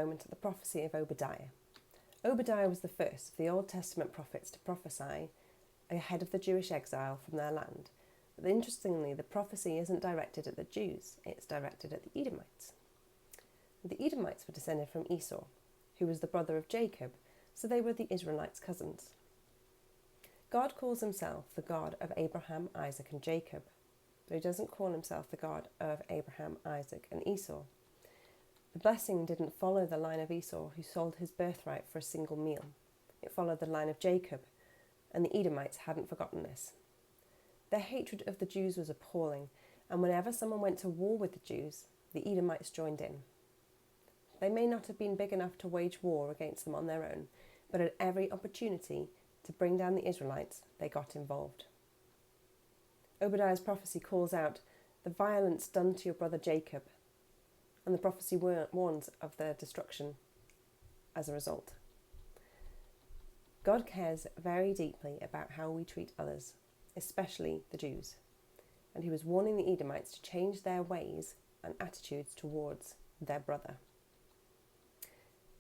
moment at the prophecy of Obadiah. Obadiah was the first of the Old Testament prophets to prophesy ahead of the Jewish exile from their land. But interestingly, the prophecy isn't directed at the Jews, it's directed at the Edomites. The Edomites were descended from Esau, who was the brother of Jacob, so they were the Israelites' cousins. God calls himself the God of Abraham, Isaac and Jacob, but he doesn't call himself the God of Abraham, Isaac and Esau. The blessing didn't follow the line of Esau, who sold his birthright for a single meal. It followed the line of Jacob, and the Edomites hadn't forgotten this. Their hatred of the Jews was appalling, and whenever someone went to war with the Jews, the Edomites joined in. They may not have been big enough to wage war against them on their own, but at every opportunity to bring down the Israelites, they got involved. Obadiah's prophecy calls out the violence done to your brother Jacob, and the prophecy warns of their destruction as a result. God cares very deeply about how we treat others, especially the Jews, and he was warning the Edomites to change their ways and attitudes towards their brother.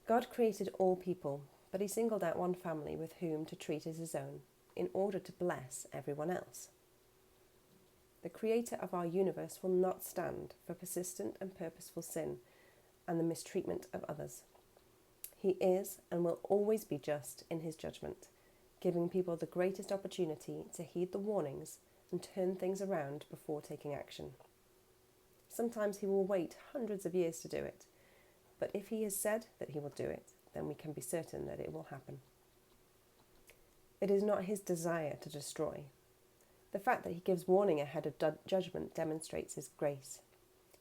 God created all people, but he singled out one family with whom to treat as his own in order to bless everyone else. The creator of our universe will not stand for persistent and purposeful sin and the mistreatment of others. He is and will always be just in his judgment, giving people the greatest opportunity to heed the warnings and turn things around before taking action. Sometimes he will wait hundreds of years to do it, but if he has said that he will do it, then we can be certain that it will happen. It is not his desire to destroy. The fact that he gives warning ahead of judgment demonstrates his grace.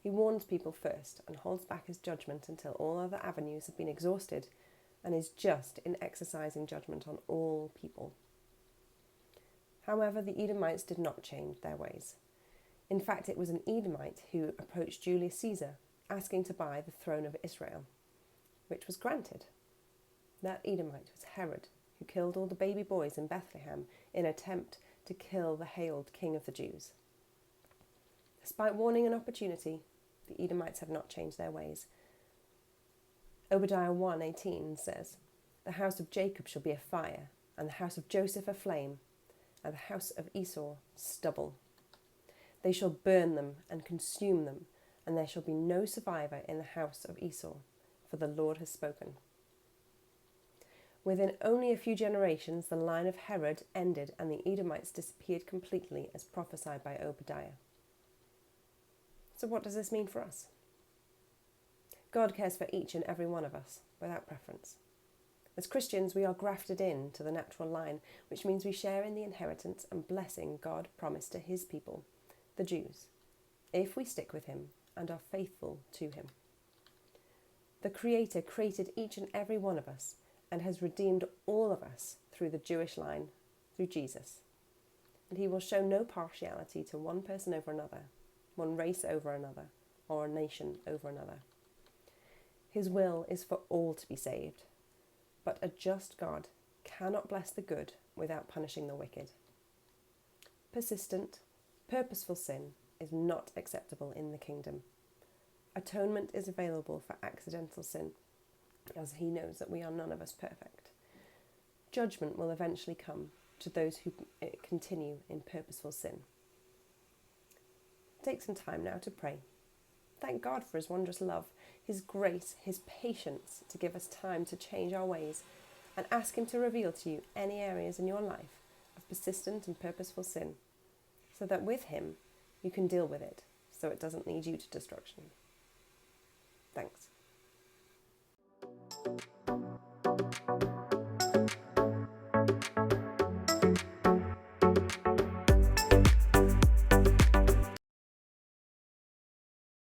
He warns people first and holds back his judgment until all other avenues have been exhausted, and is just in exercising judgment on all people. However, the Edomites did not change their ways. In fact, it was an Edomite who approached Julius Caesar asking to buy the throne of Israel, which was granted. That Edomite was Herod, who killed all the baby boys in Bethlehem in an attempt to kill the hailed king of the Jews. Despite warning and opportunity, the Edomites have not changed their ways. Obadiah 1:18 says, "The house of Jacob shall be a fire, and the house of Joseph a flame, and the house of Esau stubble. They shall burn them and consume them, and there shall be no survivor in the house of Esau, for the Lord has spoken." Within only a few generations, the line of Herod ended and the Edomites disappeared completely as prophesied by Obadiah. So what does this mean for us? God cares for each and every one of us, without preference. As Christians, we are grafted in to the natural line, which means we share in the inheritance and blessing God promised to his people, the Jews, if we stick with him and are faithful to him. The Creator created each and every one of us and has redeemed all of us through the Jewish line, through Jesus. And he will show no partiality to one person over another, one race over another, or a nation over another. His will is for all to be saved, but a just God cannot bless the good without punishing the wicked. Persistent, purposeful sin is not acceptable in the kingdom. Atonement is available for accidental sin, as he knows that we are none of us perfect. Judgment will eventually come to those who continue in purposeful sin. Take some time now to pray. Thank God for his wondrous love, his grace, his patience to give us time to change our ways, and ask him to reveal to you any areas in your life of persistent and purposeful sin, so that with him you can deal with it, so it doesn't lead you to destruction. Thanks.